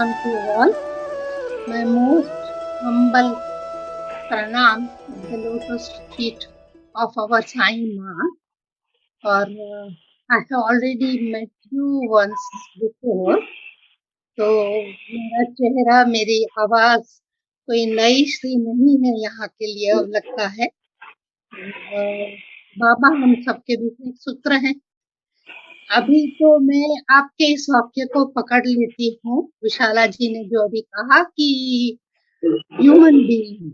Namaskaram to all. My most humble pranam at the lotus feet of our Sai Ma. और I have already met you once before. तो मेरा चेहरा, मेरी आवाज कोई नई सी नहीं है यहाँ के लिए, अब लगता है। बाबा हम सबके बीच में सूत्र हैं। अभी तो मैं आपके इस वाक्य को पकड़ लेती हूँ, विशाला जी ने जो अभी कहा कि ह्यूमन बीइंग,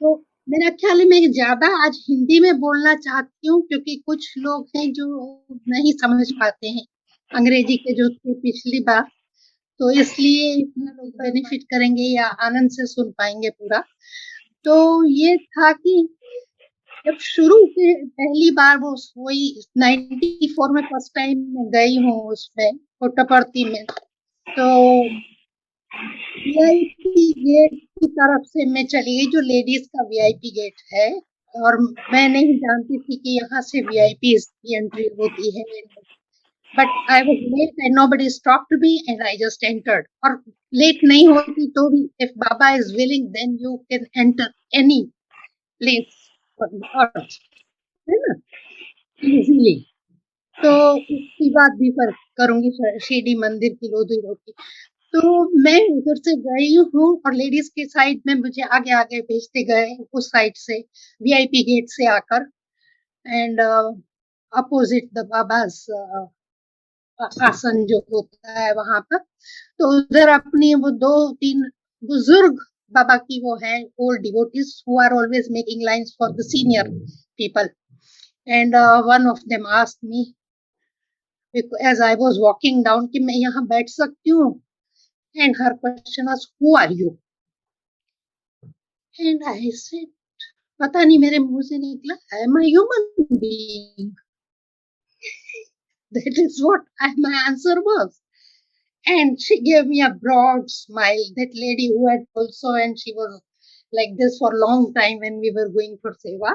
तो मेरा ख्याल है मैं ज्यादा आज हिंदी में बोलना चाहती हूँ, क्योंकि कुछ लोग हैं जो नहीं समझ पाते हैं अंग्रेजी के जो थे पिछली बार, तो इसलिए इतना लोग बेनिफिट करेंगे या आनंद से सुन पाएंगे पूरा। तो ये था कि जब शुरू के पहली बार वो वही 94 में फर्स्ट टाइम मैं गई हूँ उसमें कोटपर्ती में, तो वीआईपी गेट की तरफ से मैं चली गई, जो लेडीज का वीआईपी गेट है, और मैं नहीं जानती थी कि यहाँ से वीआईपी की एंट्री होती है। But I was late and nobody stopped me and I just entered. और लेट नहीं होती तो भी, if Baba is willing then you can enter any place on earth, है ना, इजीली। तो उसकी बात भी पर करूंगी शिरडी मंदिर की लोधी रोड की। तो मैं उधर से गई हूँ और लेडीज के साइड में मुझे आगे आगे भेजते गए उस साइड से वीआईपी गेट से आकर, एंड अपोजिट द बाबास आसन जो होता है वहां पर, तो उधर अपनी वो 2-3 बुजुर्ग बाबा की वो है old devotees who are always making lines for the senior people, and one of them asked me as I was walking down कि मैं यहाँ बैठ सकती हूँ, and her question was who are you, and I said पता नहीं मेरे मुंह से निकला I am a human being. That is what my answer was. And she gave me a broad smile, that lady who had also, and she was like this for a long time when we were going for seva.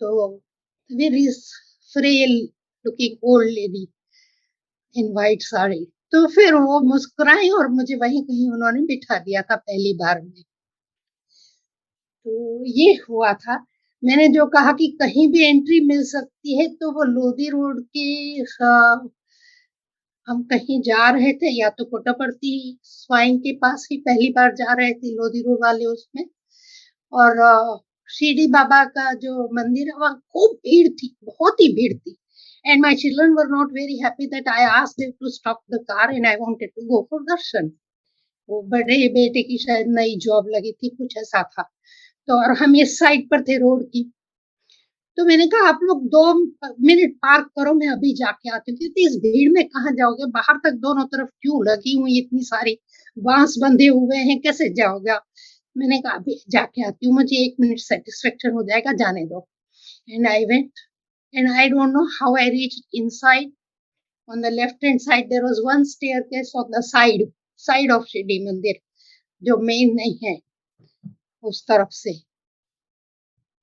So very frail looking old lady in white sari. तो फिर वो मुस्कुराई और मुझे वहीं कहीं उन्होंने बिठा दिया था पहली बार में। तो ये हुआ था। मैंने जो कहा कि कहीं भी एंट्री मिल सकती है, तो वो लोधी रोड के हम कहीं जा रहे थे, या तो कोटपर्ती स्वाइन के पास ही पहली बार जा रहे थे लोधी रोड वाले उसमें, और शिरडी बाबा का जो मंदिर है वहाँ खूब भीड़ थी, बहुत ही भीड़ थी, and my children were not very happy that I asked them to stop the car and I wanted to go for darshan. वो बड़े बेटे की शायद नई जॉब लगी थी, कुछ ऐसा था, तो और हम इस साइड पर थे रोड की। तो मैंने कहा आप लोग 2 मिनट पार्क करो, मैं अभी जाके आती हूँ, क्योंकि इस भीड़ में कहाँ जाओगे, बाहर तक दोनों तरफ क्यों लगी हुई इतनी सारी बांस बंधे हुए हैं, कैसे जाओगे। मैंने कहा अभी जाके आती हूँ, मुझे 1 मिनट सेटिस्फेक्शन हो जाएगा, जाने दो। And I went and I don't know how I reached inside. on the left hand side there was one staircase on the side of Shirdi मंदिर, जो मेन नहीं है उस तरफ से,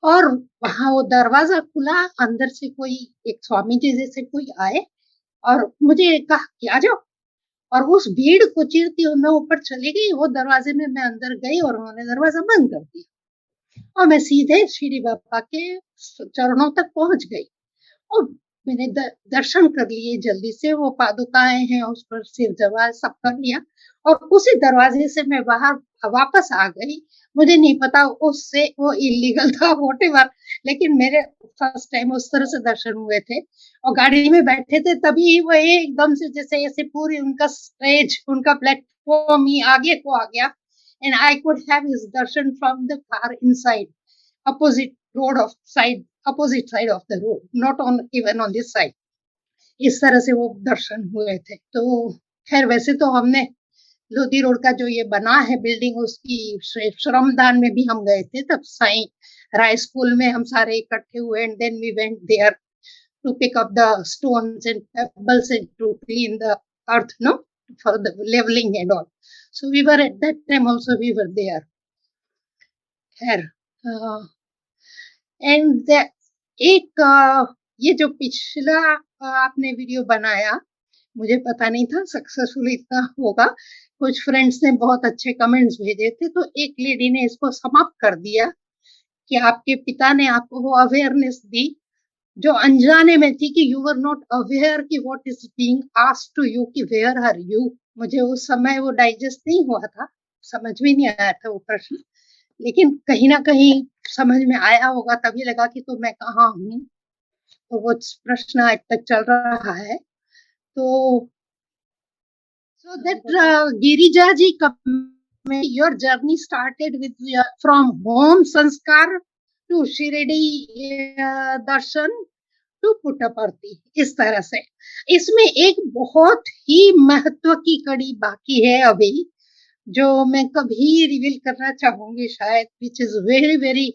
और वहां वो दरवाजा खुला, अंदर से कोई एक स्वामी जी जैसे कोई आए और मुझे कहा कि आ जाओ, और उस भीड़ को चीरती हुई मैं ऊपर चली गई, वो दरवाजे में मैं अंदर गई और उन्होंने दरवाजा बंद कर दिया और मैं सीधे श्री बाबा के चरणों तक पहुंच गई। और मैंने दर्शन कर लिए जल्दी से, वो पादुकाएं हैं उस पर सिर जवा सब कर लिया, और उसी दरवाजे से मैं बाहर वापस आ गई। मुझे नहीं पता उससे वो इलीगल था व्हाटएवर, लेकिन मेरे फर्स्ट टाइम उस तरह से दर्शन हुए थे। और गाड़ी में बैठे थे तभी वो एकदम से जैसे ऐसे पूरी उनका स्टेज, उनका प्लेटफॉर्म ही आगे को आ गया, and I could have his Darshan from the car inside opposite side of the road, not on even on this side. इस तरह से वो दर्शन हुए थे। तो खैर वैसे तो हमने लोधी रोड का जो ये बना है बिल्डिंग, उसकी श्रमदान में भी हम गए थे, तब साईं राय स्कूल में हम सारे इकट्ठे हुए, and then we went there to pick up the stones and pebbles and to clean the earth, no, for the leveling and all. So we were at that time also we were there. खैर and एक ये जो पिछला आपने video बनाया, मुझे पता नहीं था सक्सेसफुल इतना होगा। कुछ फ्रेंड्स ने बहुत अच्छे कमेंट्स भेजे थे, तो एक लेडी ने इसको समाप्त कर दिया कि आपके पिता ने आपको वो अवेयरनेस दी जो अनजाने में थी कि यू वर नॉट अवेयर कि what is being asked to you कि वेयर आर यू। मुझे उस समय वो डाइजेस्ट नहीं हुआ था, समझ में नहीं आया था वो प्रश्न, लेकिन कहीं ना कहीं समझ में आया होगा, तभी लगा कि तो मैं कहाँ हूँ। तो वो प्रश्न आज तक चल रहा है। तो so that Girija ji, your journey started with from home sanskar to Shirdi darshan to Puttaparthi, इस तरह से। इसमें एक बहुत ही महत्व की कड़ी बाकी है अभी, जो मैं कभी रिवील करना चाहूंगी शायद, which is very very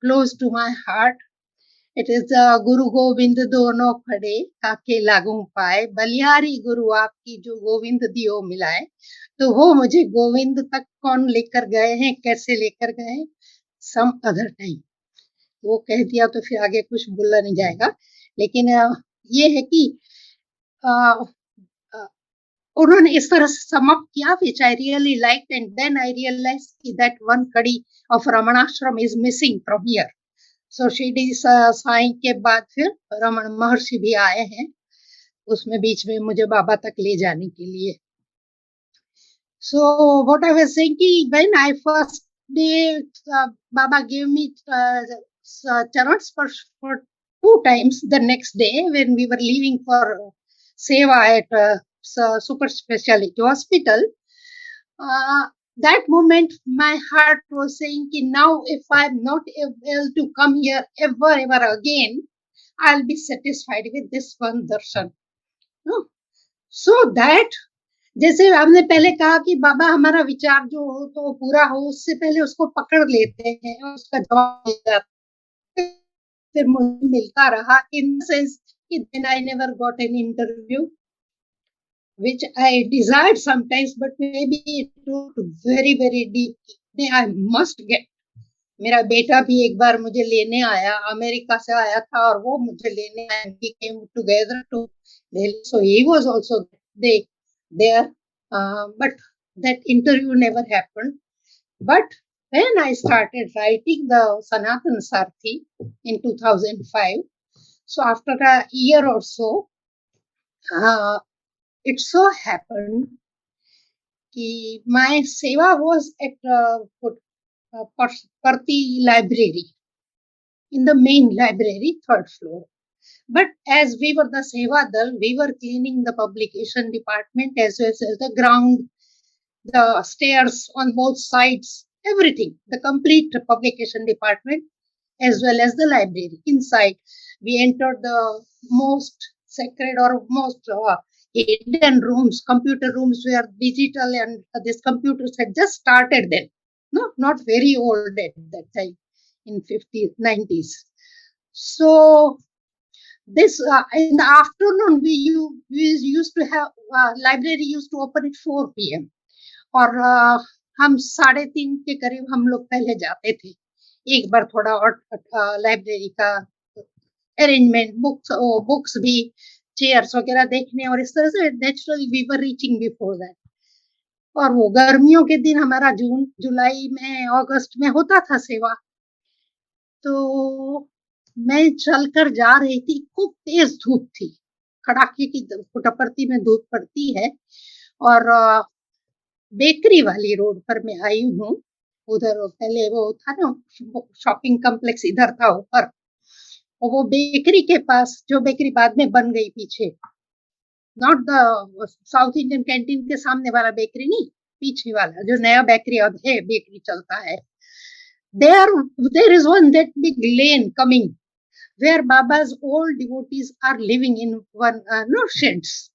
close to my heart. It is guru Govind दोनों खड़े काके लागू पाए, बलियारी गुरु आपकी जो गोविंद दियो मिलाए। तो वो मुझे गोविंद तक कौन लेकर गए हैं, कैसे लेकर गए, सम अदर टाइम। वो कह दिया तो फिर आगे कुछ बोला नहीं जाएगा। लेकिन ये है कि उन्होंने इस तरह से समाप्त किया, which I really like, and then I realize that one कड़ी of Ramanashram is missing from here. So Shirdi Sai के बाद फिर रमण महर्षि भी आए हैं, उसमें बीच में मुझे बाबा तक ले जाने के लिए। So what I was saying कि when I first day Baba give me चरण स्पर्श for 2 times the next day when we were leaving for seva at super specialty hospital. That moment my heart was saying ki now if I'm not able to come here ever again, I'll be satisfied with this one darshan. No? So that जैसे हमने पहले कहा कि बाबा हमारा विचार जो हो तो पूरा हो, उससे पहले उसको पकड़ लेते हैं और उसका जवाब मिल जाता है, फिर मुझे मिलता रहा, इन सेंस कि then I never got an interview which I desired sometimes, but maybe it took very very deep. I must get. मेरा बेटा भी एक बार मुझे लेने आया, अमेरिका से आया था और वो मुझे लेने आया, we came together to Delhi, so he was also there, but that interview never happened. But when I started writing the Sanatan Sarthi in 2005, so after a year or so, it so happened कि my seva was at Parthi library, in the main library, 3rd floor. But as we were the seva dal, we were cleaning the publication department as well as the ground, the stairs on both sides, everything, the complete publication department as well as the library. Inside, we entered the most sacred or most hidden rooms, computer rooms where digital and these computers had just started then. No, not very old at that time, in 50s, 90s. So this in the afternoon we used to have library used to open at 4 p.m. और हम 3:30 के करीब हम लोग पहले जाते थे, एक बार थोड़ा और लाइब्रेरी का अरेंजमेंट, बुक्स भी, चेयर्स वगैरह देखने, और इस तरह से naturally we were reaching before that. और वो गर्मियों के दिन हमारा जून जुलाई में अगस्त में होता था सेवा। तो मैं चलकर जा रही थी, खूब तेज धूप थी, कड़ाके की पुट्टपर्ती में धूप पड़ती है, और बेकरी वाली रोड पर मैं आई हूँ। उधर पहले वो था ना शॉपिंग कॉम्प्लेक्स, इधर था ऊपर, और वो बेकरी के पास, जो बेकरी बाद में बन गई पीछे, not the south Indian canteen के सामने वाला बेकरी नहीं, पीछे वाला जो नया बेकरी अब है, बेकरी चलता है, there is one that big lane coming where Baba's old devotees are living in one sheds.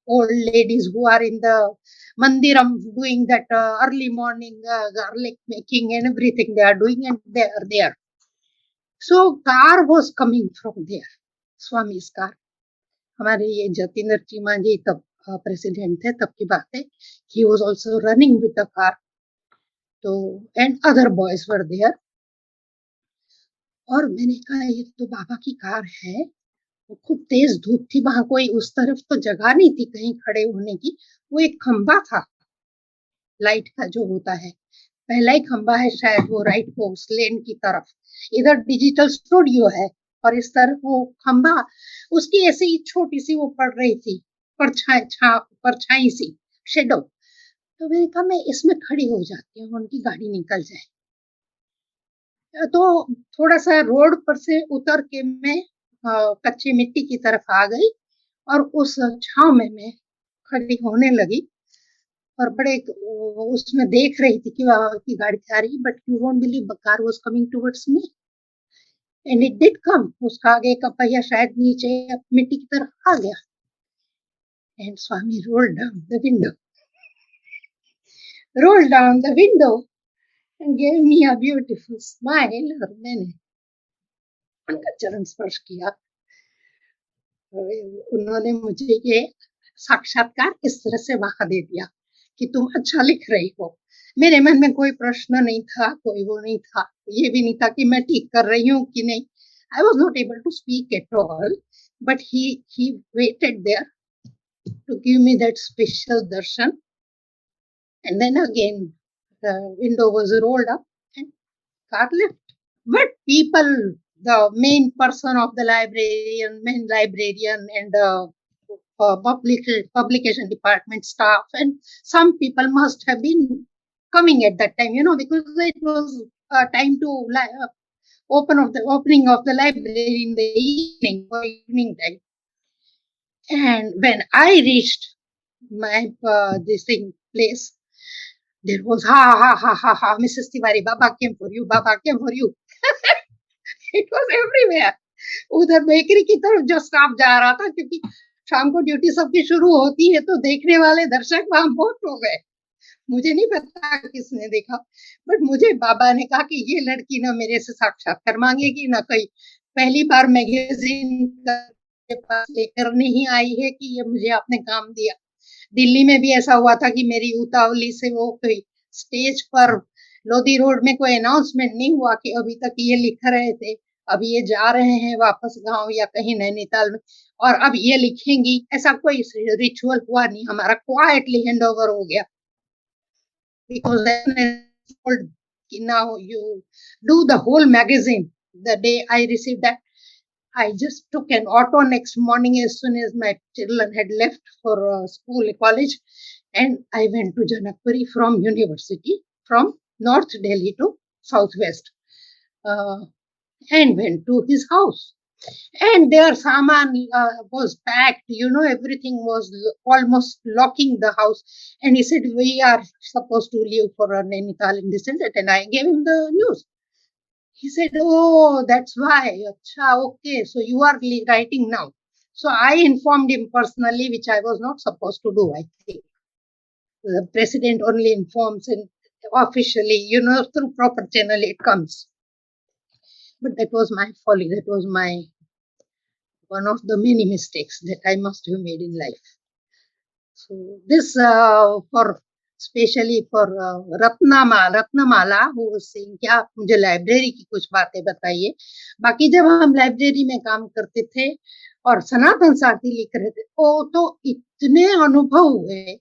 Old ladies who are in the mandiram doing that early morning garlic making and everything they are doing, and they are there. So car was coming from there, Swami's car. हमारे ये जतिंदर चीमा जी तब president थे, तब की बात है. He was also running with the car. तो and other boys were there. और मैंने कहा ये तो बाबा की कार है, खूब तेज धूप थी, वहां कोई उस तरफ तो जगह नहीं थी कहीं खड़े होने की। वो एक खंबा था लाइट का जो होता है, पहला ही खंबा है शायद वो राइट पोस्ट लेन की तरफ। इधर डिजिटल स्टूडियो है और इस तरफ वो खंबा, उसकी ऐसे ही छोटी सी वो पड़ रही थी परछाई सी, शेडो। तो मैंने कहा मैं इसमें खड़ी हो जाती हूँ, उनकी गाड़ी निकल जाए। तो थोड़ा सा रोड पर से उतर के मैं कच्ची मिट्टी की तरफ आ गई और उस छाव में मैं खड़ी होने लगी और बड़े उसमें देख रही थी कि की गाड़ी आ रही, but you won't believe the car was coming towards me and it did कम। उसका आगे का पहिया शायद नीचे मिट्टी की तरफ आ गया and Swami rolled down the window and gave me a beautiful smile। और मैंने उनका चरण स्पर्श किया। उन्होंने मुझे ये साक्षात्कार इस तरह से वहां दे दिया कि तुम अच्छा लिख रही हो। मेरे मन में कोई प्रश्न नहीं था, कोई वो नहीं था, ये भी नहीं था कि मैं ठीक कर रही हूँ कि नहीं। I was not able to speak at all, but he waited there to give me that special darshan. And then again, the window was rolled up and car left. But people, the main person of the main librarian and the publication department staff and some people must have been coming at that time, because it was time to opening of the library in the evening or evening time. And when I reached my this thing place, there was ha ha ha ha ha, Mrs. Tiwari, Baba came for you, Baba came for you. It was everywhere. उधर bakery की तरफ जो staff जा रहा था, क्योंकि शाम को ड्यूटी सबकी शुरू होती है, तो देखने वाले दर्शक वहां बहुत हो गए। मुझे नहीं पता किसने देखा, बट मुझे बाबा ने कहा कि ये लड़की ना मेरे से साक्षात्कार मांगेगी ना कोई पहली बार मैगजीन के पास लेकर नहीं आई है कि ये मुझे आपने काम दिया। दिल्ली में भी ऐसा हुआ था कि मेरी उतावली से वो कोई स्टेज पर लोधी रोड में कोई अनाउंसमेंट नहीं हुआ कि अभी तक ये लिख रहे थे, अभी ये जा रहे हैं वापस गांव या कहीं नैनीताल में और अब ये लिखेंगी, ऐसा कोई रिचुअल हुआ नहीं। हमारा क्वाइटली हैंड ओवर हो गया because now you do the whole magazine. The day I received that, I just took an auto next morning as soon as my children had left for school, college, and I went to Janakpuri from university, from North Delhi to Southwest, and went to his house. And their saman was packed, everything was almost locking the house. And he said, we are supposed to leave for a Nainital in this and that. And I gave him the news. He said, oh, that's why. Achha, okay, so you are writing now. So I informed him personally, which I was not supposed to do, I think. The president only informs and officially, through proper channel it comes. But that was my folly. That was one of the many mistakes that I must have made in life. So this especially for Ratnamala, who was saying कि आप मुझे library की कुछ बातें बताइए। बाकी जब हम लाइब्रेरी में काम करते थे और सनातन साथी लिख रहे थे, तो इतने अनुभव हुए,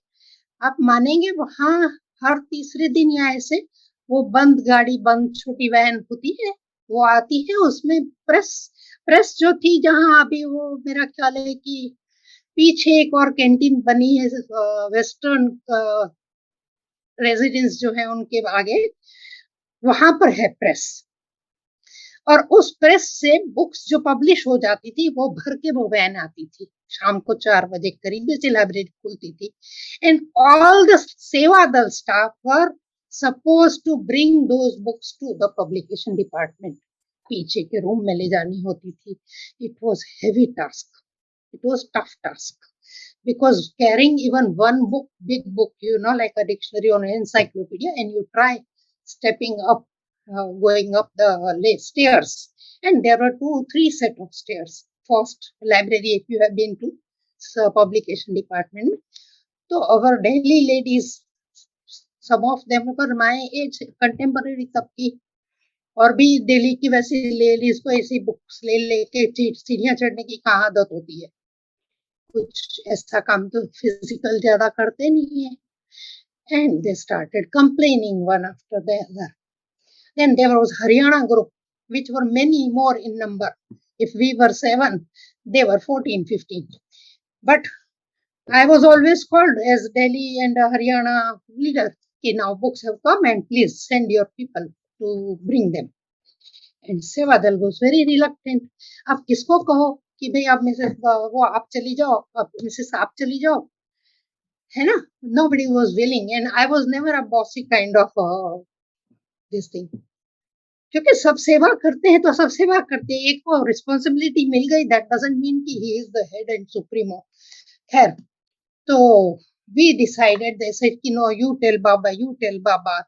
आप मानेंगे। वहां हर तीसरे दिन या ऐसे वो बंद गाड़ी, बंद छोटी वैन होती है, वो आती है, उसमें प्रेस जो थी, जहां अभी वो मेरा ख्याल है कि पीछे एक और कैंटीन बनी है वेस्टर्न रेजिडेंस जो है उनके आगे, वहां पर है प्रेस। और उस प्रेस से बुक्स जो पब्लिश हो जाती थी वो भर के वो वैन आती थी, शाम को 4 बजे करीब से लाइब्रेरी खुलती थी। And all the Seva Dal staff were suppose to bring those books to the publication department. पीछे के रूम में ले जानी होती थी। It was heavy task, it was tough task, because carrying even one book, big book, like a dictionary or an encyclopedia, and you try stepping up, going up the stairs, and there were 2-3 set of stairs. First library, if you have been to publication department, so our Delhi ladies, some of them were my age, contemporary sabki, और भी दिल्ली की वैसी ladies को ऐसी books ले लेके सीढ़ियां चढ़ने की कहाँ आदत होती है, कुछ ऐसा काम तो फिजिकल ज्यादा करते नहीं है. And they started complaining one after the other. Then there was Haryana group, which were many more in number. If we were 7, they were 14, 15. But I was always called as Delhi and Haryana leader. Okay, now books have come and please send your people to bring them. And Sevadal was very reluctant. आप किसको कहो कि भाई आप Mrs वो आप चली जाओ, आप मिसेस आप चली जाओ, है ना? Nobody was willing, and I was never a bossy kind of this thing. क्योंकि सब सेवा करते हैं तो सब सेवा करते हैं, एक को रिस्पॉन्सिबिलिटी मिल गई, दैट डजंट मीन कि he is the head and supremo. खैर, तो वी डिसाइडेड, दे सेड कि no, you tell Baba, you tell Baba.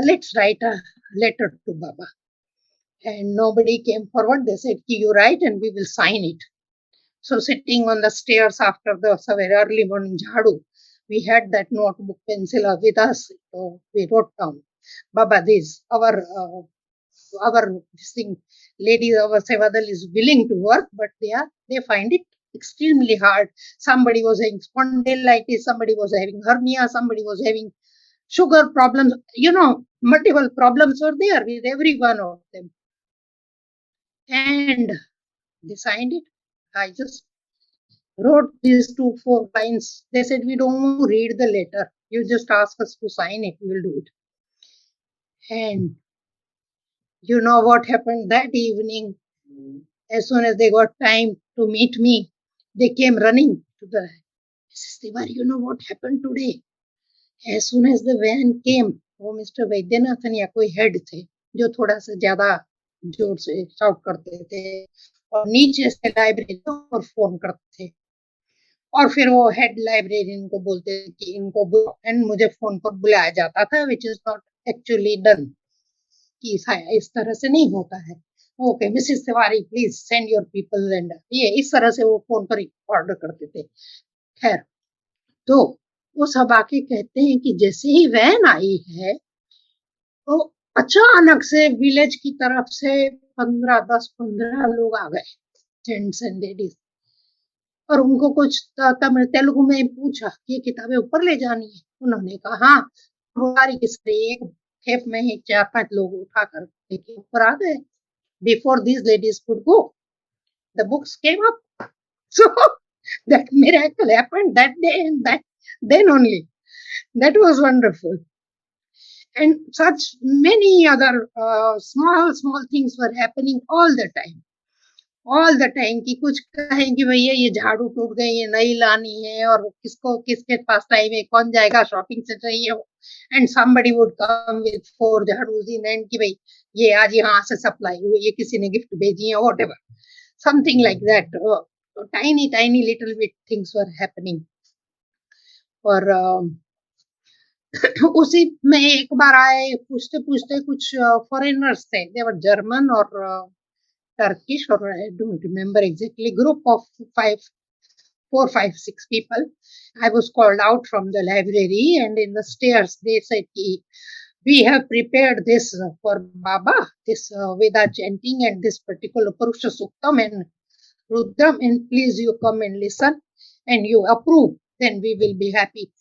Let's write a letter to Baba. And nobody came forward. They said कि you write and we will sign it. So sitting on the stairs after the very early morning jhadu, we had that notebook pencil with us. So we wrote down, Baba, this our this thing, ladies, our Sevadal is willing to work, but they find it extremely hard. Somebody was having spondylitis, somebody was having hernia, somebody was having sugar problems. Multiple problems were there with every one of them. And they signed it. I just wrote these 2-4 lines. They said, we don't want to read the letter. You just ask us to sign it. We will do it. And you know what happened that evening? As soon as they got time to meet me, they came running to the Mrs. Tiwari, you know what happened today? As soon as the van came, वो mister Vaidyanathan या कोई head थे जो थोड़ा सा ज्यादा जोर से शाउट करते थे, और नीचे से लाइब्रेरी पर फोन करते थे, और फिर वो हेड लाइब्रेरियन को बोलते कि इनको बुलाओ, एंड मुझे फोन पर बुलाया जाता था, which is not actually done, कि इस तरह से नहीं होता है. Okay Mrs Tiwari please send your people, and ये इस तरह से वो फोन पर ऑर्डर करते थे. खैर, तो वो सब आके कहते हैं कि जैसे ही वैन आई है तो अचानक से विलेज की तरफ से 10-15 लोग आ गए, जेंट्स एंड लेडीज, और उनको कुछ तमिल तेलुगु में पूछा कि ये किताबें ऊपर ले जानी है. उन्होंने कहा हाँ. एक खेप में ही 4-5 लोग उठाकर ऊपर आ गए. Before these ladies could go, the books came up. So that miracle happened that day, and then only. That was wonderful. And such many other small things were happening all the time. कि कुछ कहें कि भैया ये झाड़ू टूट गई, ये नई लानी है, और किसके पास टाइम है, कौन जाएगा शॉपिंग से चाहिए, and somebody would come with 4 झाड़ूज इन हैंड कि भाई ये आज यहाँ से सप्लाई हुई, ये किसी ने गिफ्ट भेजी है, whatever, something like that. Tiny little bit things were happening. और उसी में एक बार आए, पूछते पूछते कुछ फॉरेनर्स थे, they were German or Turkish, or I don't remember exactly, group of 4, 5, 6 people. I was called out from the library, and in the stairs they said, we have prepared this for Baba, this Veda chanting and this particular Purusha Suktam and Rudram, and please you come and listen, and you approve, then we will be happy.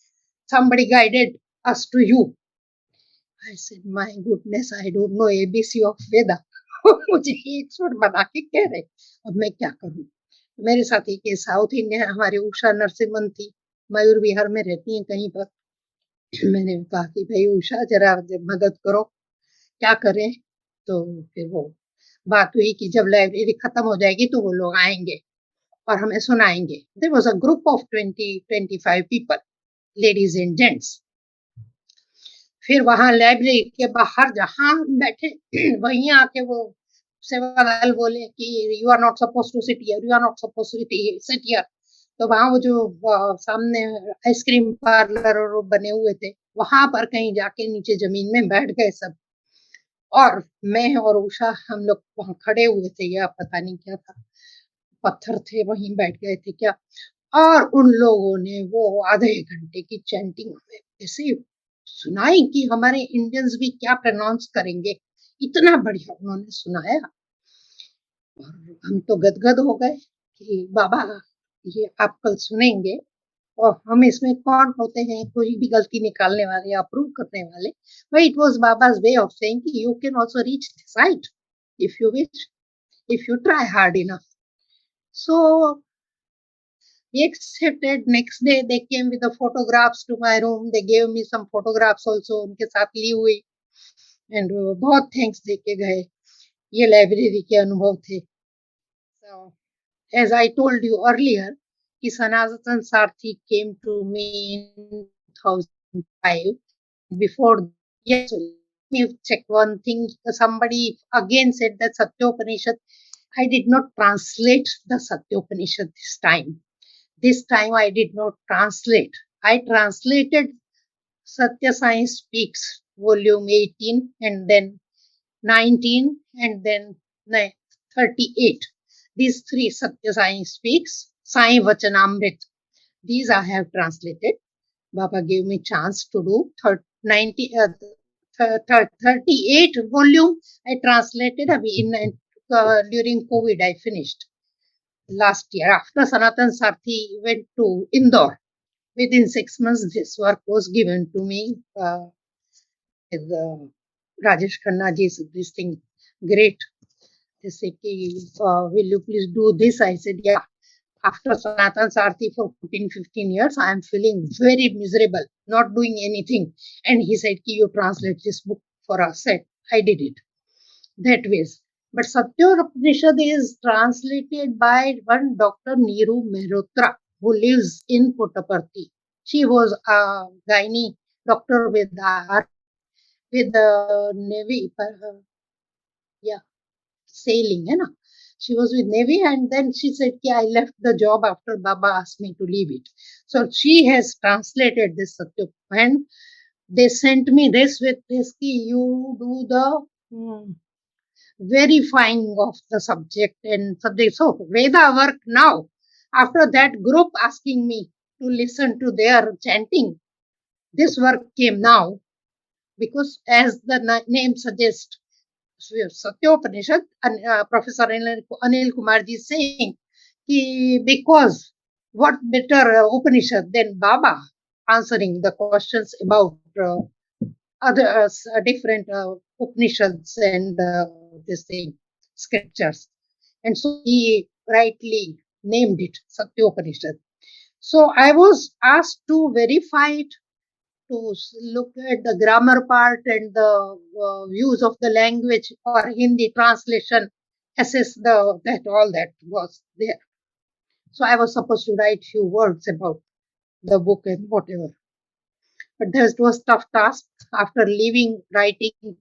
Somebody guided us to you. I said, my goodness, I don't know ABC of Veda. मुझे expert बना के कह रहे, अब मैं क्या करूं. मेरे साथ एक साउथ इंडियन हमारे उषा नरसिम्हन थी, मयूर विहार में रहती हैं कहीं पर. मैंने कहा कि भाई उषा जरा मदद करो, क्या करें. तो फिर वो बात हुई कि जब लाइब्रेरी खत्म हो जाएगी तो वो लोग आएंगे और हमें सुनाएंगे. There was a group of 20-25 people, ladies and gents. फिर वहां लाइब्रेरी के बाहर जहां बैठे वहीं आके वो सेवालाल बोले कि you are not suppose to sit here, you are not suppose to sit here. तो वहां वो जो सामने आइसक्रीम पार्लर और बने हुए थे, वहां पर कहीं जाके नीचे जमीन में बैठ गए सब, और मैं और उषा हम लोग वहां खड़े हुए थे, या पता नहीं क्या था, पत्थर थे वहीं बैठ गए थे क्या. और उन लोगों ने वो आधे घंटे की चैंटिंग हमें ऐसे सुनाई कि हमारे इंडियंस भी क्या प्रोनाउंस करेंगे, इतना बढ़िया उन्होंने सुनाया और हम तो गदगद हो गए कि बाबा ये आप कल सुनेंगे और हम इसमें कौन होते हैं कोई भी गलती निकालने वाले या अप्रूव करने वाले. But it was Baba's way of saying कि you can also reach this height if you wish, if you try hard enough. So we accepted. Next day they came with the photographs to my room. They gave me some photographs also. उनके साथ ली हुई and बहुत thanks देके गए. ये library के अनुभव थे. So as I told you earlier, कि Sanatan Sarthi came to me in 2005. Before, yes, let me check one thing. Somebody again said that Satyopanishad. I did not translate the Satyopanishad this time. This time I did not translate. I translated Satya Sai Speaks, volume 18, and then 19, and then 38. These three Satya Sai Speaks, Sai Vachanamrit. These I have translated. Baba gave me chance to do 38 volume. I translated during COVID. I finished last year after Sanatan Sarthi went to Indore. Within 6 months, this work was given to me with Rajesh Khannaji's this thing. Great. They said, will you please do this? I said, yeah. After Sanatan Sarthi for 14, 15 years, I am feeling very miserable, not doing anything. And he said, you translate this book for us. I did it that ways. But Satya Upanishad is translated by one Dr. Neeru Mehrotra, who lives in Puttaparthi. She was a gynae doctor with the Navy, yeah, sailing, है ना. She was with Navy and then she said, I left the job after Baba asked me to leave it. So she has translated this Satya and they sent me this with this, you do the verifying of the subject and subject. So Veda work now. After that group asking me to listen to their chanting, this work came now because as the name suggests, Satyopanishad, Professor Anil Kumarji is saying, because what better Upanishad than Baba answering the questions about other different Upanishads and this thing, scriptures. And so he rightly named it Satyopanishad. So I was asked to verify it, to look at the grammar part and the use of the language or Hindi translation, assess that all that was there. So I was supposed to write few words about the book and whatever. But that was tough task after leaving writing.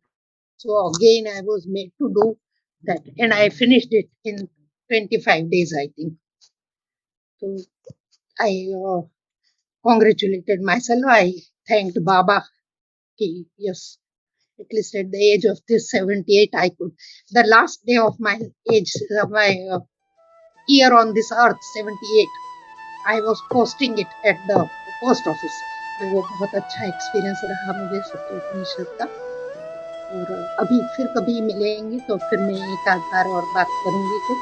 So again, I was made to do that, and I finished it in 25 days, I think. So I congratulated myself. I thanked Baba. Yes, at least at the age of this 78, I could. The last day of my age, my year on this earth, 78, I was posting it at the post office. तो वो बहुत अच्छा experience रहा मुझे सत्योपनिषद का. और अभी फिर कभी मिलेंगे तो फिर मैं एक आध बार और बात करूंगी कुछ.